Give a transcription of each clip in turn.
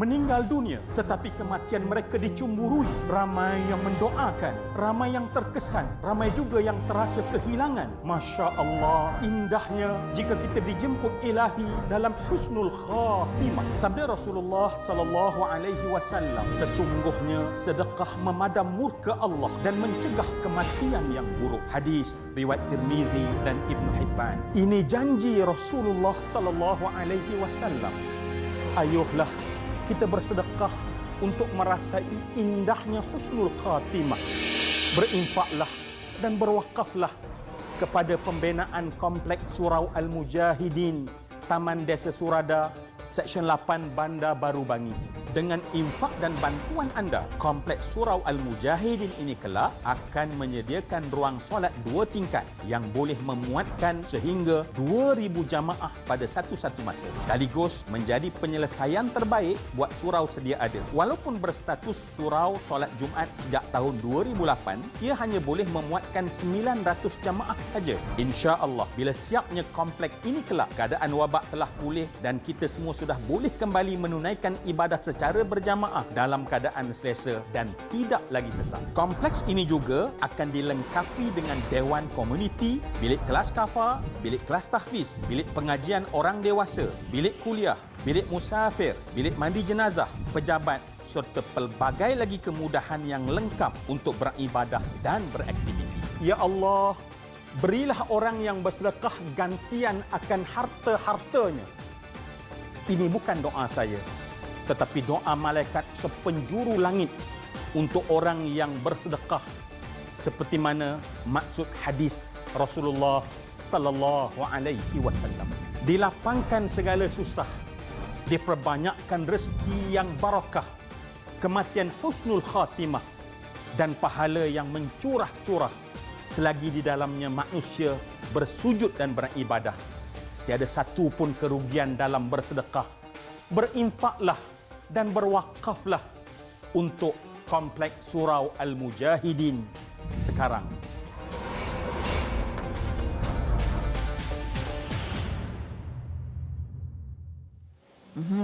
meninggal dunia, tetapi kematian mereka dicemburui. Ramai yang mendoakan, ramai yang terkesan, ramai juga yang terasa kehilangan. Masya Allah, indahnya jika kita dijemput ilahi dalam husnul khatimah. Sabda Rasulullah sallallahu alaihi wasallam, sesungguhnya sedekah memadam murka Allah dan mencegah kematian yang buruk. Hadis riwayat Tirmizi dan Ibnu Hibban. Ini janji Rasulullah sallallahu alaihi wasallam. Ayuhlah kita bersedekah untuk merasai indahnya husnul khatimah. Berinfaklah dan berwakaflah kepada pembinaan Kompleks Surau Al-Mujahidin, Taman Desa Surada, Seksyen 8 Bandar Baru Bangi. Dengan infak dan bantuan anda, Kompleks Surau Al-Mujahidin ini kelak akan menyediakan ruang solat 2 tingkat yang boleh memuatkan sehingga 2,000 jamaah pada satu-satu masa. Sekaligus menjadi penyelesaian terbaik buat surau sedia ada. Walaupun berstatus surau solat Jumaat sejak tahun 2008, ia hanya boleh memuatkan 900 jamaah sahaja. Insya-Allah, bila siapnya kompleks ini kelak, keadaan wabak telah pulih dan kita semua sudah boleh kembali menunaikan ibadah secara berjamaah dalam keadaan selesa dan tidak lagi sesak. Kompleks ini juga akan dilengkapi dengan dewan komuniti, bilik kelas kafa, bilik kelas tahfiz, bilik pengajian orang dewasa, bilik kuliah, bilik musafir, bilik mandi jenazah, pejabat serta pelbagai lagi kemudahan yang lengkap untuk beribadah dan beraktiviti. Ya Allah, berilah orang yang bersedekah gantian akan harta-hartanya. Ini bukan doa saya, tetapi doa malaikat sepenjuru langit untuk orang yang bersedekah, seperti mana maksud hadis Rasulullah sallallahu alaihi wasallam. Dilapangkan segala susah, diperbanyakkan rezeki yang barakah, kematian husnul khatimah dan pahala yang mencurah-curah selagi di dalamnya manusia bersujud dan beribadah. Tiada satu pun kerugian dalam bersedekah. Berinfaklah dan berwakaflah untuk Kompleks Surau Al-Mujahidin sekarang.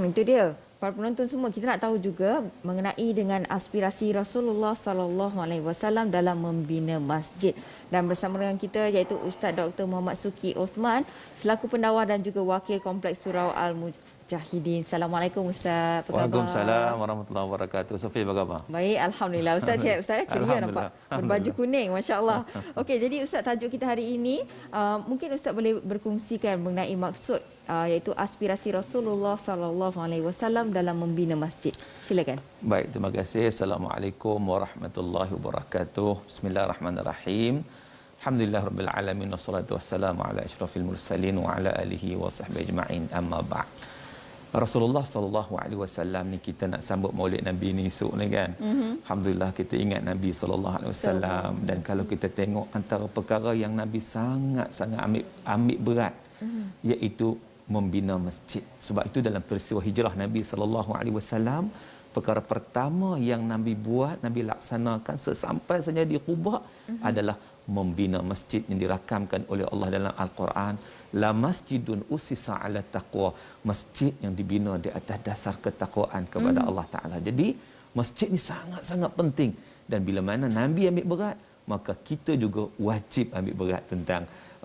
Itu dia. Para penonton semua, kita nak tahu juga mengenai dengan aspirasi Rasulullah sallallahu alaihi wasallam dalam membina masjid. Dan bersama dengan kita iaitu Ustaz Dr. Muhammad Suki Osman selaku pendawar dan juga wakil Kompleks Surau Al-Mujahidin. Assalamualaikum Ustaz. Apa khabar? Waalaikumsalam warahmatullahi wabarakatuh. Sofi, apa khabar? Baik, alhamdulillah. Ustaz sihat Ustaz? Ceria nampak. Berbaju kuning, masya-Allah. Okey, jadi Ustaz, tajuk kita hari ini mungkin Ustaz boleh berkongsikan mengenai maksud iaitu aspirasi Rasulullah sallallahu alaihi wasallam dalam membina masjid. Silakan. Baik, terima kasih. Assalamualaikum warahmatullahi wabarakatuh. Bismillahirrahmanirrahim. Alhamdulillahirabbil alamin wassalatu wassalamu ala asyrafil mursalin wa ala alihi wa sahbihi ajma'in. Amma ba'd. Rasulullah sallallahu alaihi wasallam ni, kita nak sambut Maulid Nabi ni esok ni kan. Alhamdulillah kita ingat Nabi sallallahu alaihi wasallam, dan kalau kita tengok antara perkara yang Nabi sangat-sangat ambil berat iaitu membina masjid. Sebab itu dalam peristiwa hijrah Nabi sallallahu alaihi wasallam, perkara pertama yang Nabi buat, Nabi laksanakan sesampai saja di Quba adalah membina masjid yang dirakamkan oleh Allah dalam Al-Quran. La masjidun usisa ala taqwa, masjid yang dibina di atas dasar ketakwaan kepada Allah Taala. Jadi masjid ni sangat-sangat penting, dan bila mana Nabi ambil berat, maka kita juga wajib ambil berat tentang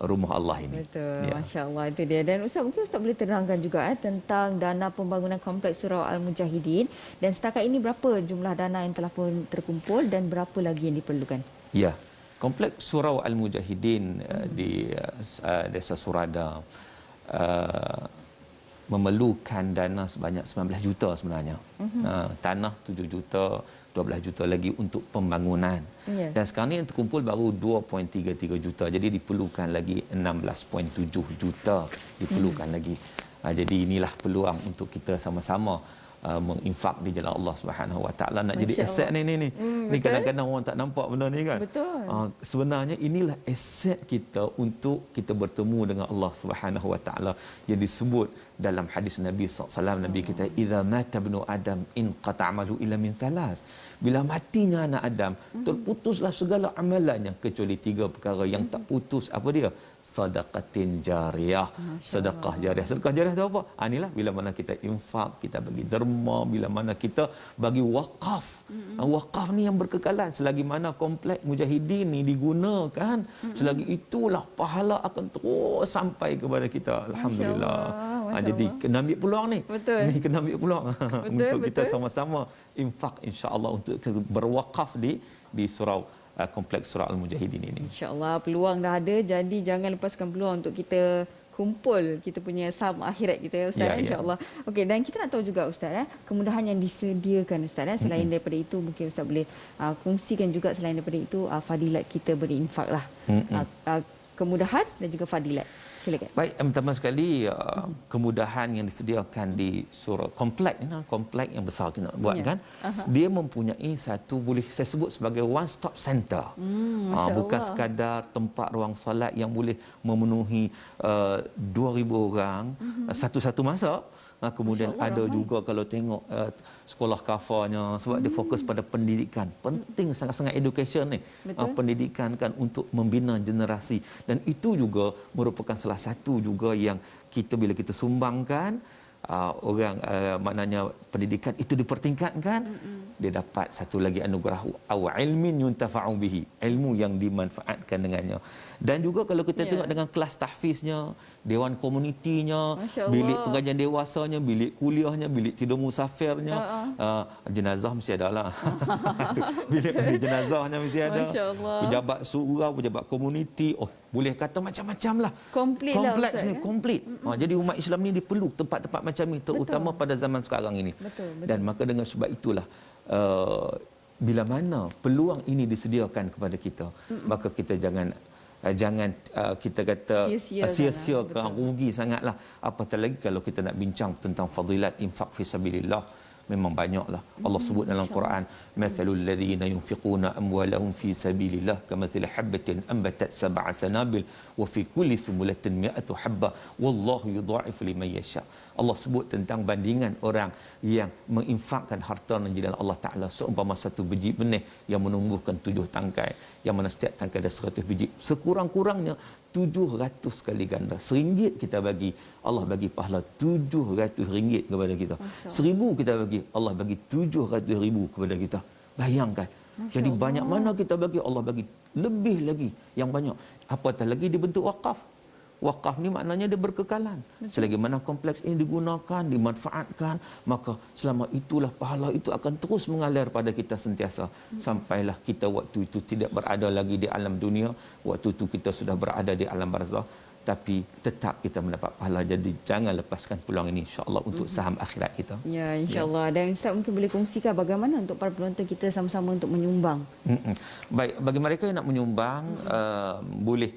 rumah Allah ini. Betul, ya. Masya-Allah, itu dia. Dan Ustaz, mungkin Ustaz boleh terangkan juga tentang dana pembangunan Kompleks Surau Al-Mujahidin, dan setakat ini berapa jumlah dana yang telah pun terkumpul dan berapa lagi yang diperlukan? Ya, Kompleks Surau Al-Mujahidin di Desa Surada memerlukan dana sebanyak 19 juta sebenarnya. Tanah 7 juta, 12 juta lagi untuk pembangunan. Dan sekarang ni yang terkumpul baru 2.33 juta. Jadi diperlukan lagi 16.7 juta diperlukan lagi. Jadi inilah peluang untuk kita sama-sama menginfak di jalan Allah Subhanahu Wa Taala. Nak jadi aset ni. Ni kadang-kadang orang tak nampak benda ni kan. Betul. Sebenarnya inilah aset kita untuk kita bertemu dengan Allah Subhanahu Wa Taala, yang disebut dalam hadis Nabi SAW. Nabi kita, idza mata ibnu adam in qata'amalu illa min thalas. Bila matinya anak Adam, terputuslah segala amalannya kecuali 3 perkara yang tak putus. Apa dia? sadaqatin jariyah. Sedekah jariah. Sedekah jariah itu apa? Inilah bila mana kita infak, kita bagi derma, bila mana kita bagi wakaf. Wakaf ni yang berkekalan selagi mana kompleks mujahidin ni digunakan, selagi itulah pahala akan terus sampai kepada kita. Alhamdulillah. Jadi kena ambil peluang ni. Betul. Ni kena ambil peluang untuk kita betul. sama-sama infak insya-Allah untuk berwakaf di surau kompleks surau Al-Mujahidin ini. InsyaAllah peluang dah ada, jadi jangan lepaskan peluang untuk kita kumpul kita punya saham akhirat kita ya Ustaz, insya-Allah. Okey, dan kita nak tahu juga Ustaz kemudahan yang disediakan Ustaz selain daripada itu, mungkin Ustaz boleh kongsikan juga selain daripada itu fadilat kita berinfak lah. Kemudahan dan juga fadilat. Silakan. Baik, pertama sekali kemudahan yang disediakan di surau komplek yang besar kita nak buat kan. Dia mempunyai satu, boleh saya sebut sebagai one stop center. Bukan sekadar tempat ruang solat yang boleh memenuhi 2,000 orang satu-satu masa. Kemudian ada juga kalau tengok sekolah kafanya, sebab dia fokus pada pendidikan. Penting sangat-sangat education ni. Pendidikan kan untuk membina generasi, dan itu juga merupakan salah satu juga yang kita bila kita sumbangkan orang maknanya pendidikan itu dipertingkatkan, dia dapat satu lagi anugerah aw ilmin yuntafa'u bihi, ilmu yang dimanfaatkan dengannya. Dan juga kalau kita tengok dengan kelas tahfiznya, dewan komunitinya, bilik pengajian dewasanya, bilik kuliahnya, bilik tidur musafirnya, jenazah mesti ada lah. bilik jenazahnya mesti ada. Pejabat surau, pejabat komuniti, boleh kata macam-macam lah. Kompleks ni komplit. Jadi umat Islam ni dia perlu tempat-tempat macam ni, terutama pada zaman sekarang ini. Dan maka dengan sebab itulah bila mana peluang ini disediakan kepada kita, maka kita jangan kita kata sia-siakan, rugi sangatlah. Apatah lagi kalau kita nak bincang tentang fadilat infak fi sabilillah, memang banyaklah. Allah sebut dalam Quran, mathalul ladzina yunfiquna amwalahum fi sabilillah kamathali habatin anbatat sab'a sanabil wa fi kulli sumbulatin mi'atu habbah wallahu yudha'ifu liman yasha. Allah sebut tentang bandingan orang yang menginfakkan harta di jalan Allah Taala seumpama satu biji benih yang menumbuhkan 7 tangkai, yang mana setiap tangkai ada 100 biji. Sekurang-kurangnya 700 kali ganda. RM1 kita bagi, Allah bagi pahala RM700 kepada kita. 1,000 kita bagi, Allah bagi 700,000 kepada kita. Bayangkan. Jadi banyak mana kita bagi, Allah bagi lebih lagi yang banyak. Apatah lagi dibentuk wakaf. Wakaf ni maknanya dia berkekalan. Selagi mana kompleks ini digunakan, dimanfaatkan, maka selama itulah pahala itu akan terus mengalir pada kita sentiasa. Sampailah kita waktu itu tidak berada lagi di alam dunia, waktu itu kita sudah berada di alam barzakh, tapi tetap kita mendapat pahala. Jadi jangan lepaskan peluang ini insya-Allah untuk saham akhirat kita. Ya, insya-Allah. Dan Ustaz mungkin boleh kongsikan bagaimana untuk para penonton kita sama-sama untuk menyumbang. Baik, bagi mereka yang nak menyumbang boleh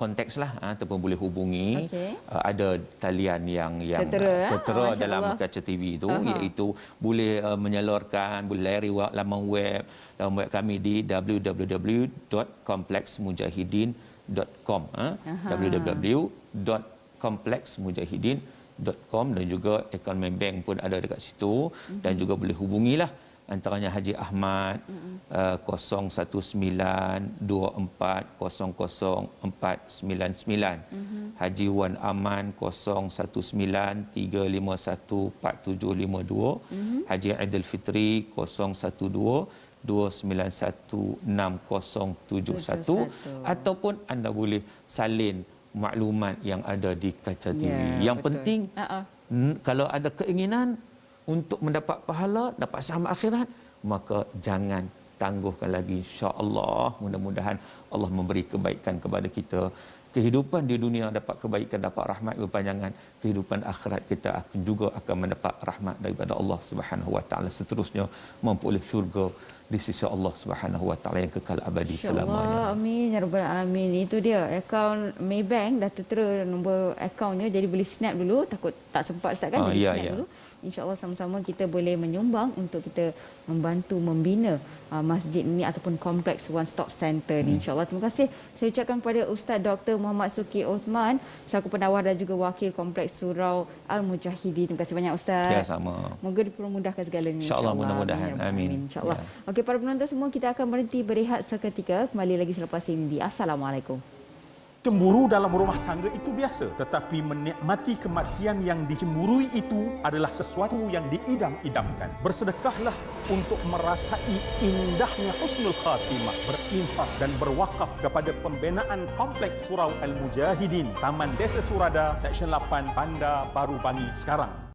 kontakslah ataupun boleh hubungi. Ada talian yang tertera dalam kaca TV itu, iaitu boleh menyalurkan, boleh layari laman web kami di www.kompleksmujahidin.com www.kompleksmujahidin.com, dan juga akaun Maybank pun ada dekat situ. Dan juga boleh hubungilah antaranya Haji Ahmad 01924000499, Haji Wan Aman 01935147752, Haji Aidil Fitri 012-291-6071, ataupun anda boleh salin maklumat yang ada di kaca TV. Yang penting kalau ada keinginan untuk mendapat pahala, dapat saham akhirat, maka jangan tangguhkan lagi. Insya-Allah, mudah-mudahan Allah memberi kebaikan kepada kita. Kehidupan di dunia dapat kebaikan, dapat rahmat berpanjangan. Kehidupan akhirat kita juga akan mendapat rahmat daripada Allah Subhanahu Wa Taala. Seterusnya memperoleh syurga di sisi Allah Subhanahu Wa Taala yang kekal abadi selamanya. Amin ya rabbal alamin. Itu dia akaun Maybank dah tertera nombor akaunnya, jadi boleh snap dulu, takut tak sempat Ustaz kan, jadi snap dulu. InsyaAllah sama-sama kita boleh menyumbang untuk kita membantu membina masjid ini ataupun kompleks One Stop Center ni. InsyaAllah. Terima kasih saya ucapkan kepada Ustaz Dr. Muhammad Suki Osman selaku penawar dan juga wakil kompleks Surau Al-Mujahidin. Terima kasih banyak Ustaz. Ya, sama. Moga dipermudahkan segalanya. InsyaAllah, mudah-mudahan. Amin. InsyaAllah. Okey, para penonton semua, kita akan berhenti berehat seketika. Kembali lagi selepas ini di Assalamualaikum. Cemburu dalam rumah tangga itu biasa, tetapi menikmati kematian yang dicemburui itu adalah sesuatu yang diidam-idamkan. Bersedekahlah untuk merasai indahnya husnul khatimah, berinfak dan berwakaf kepada pembinaan Kompleks Surau Al-Mujahidin, Taman Desa Surada, Seksyen 8, Bandar Baru Bangi sekarang.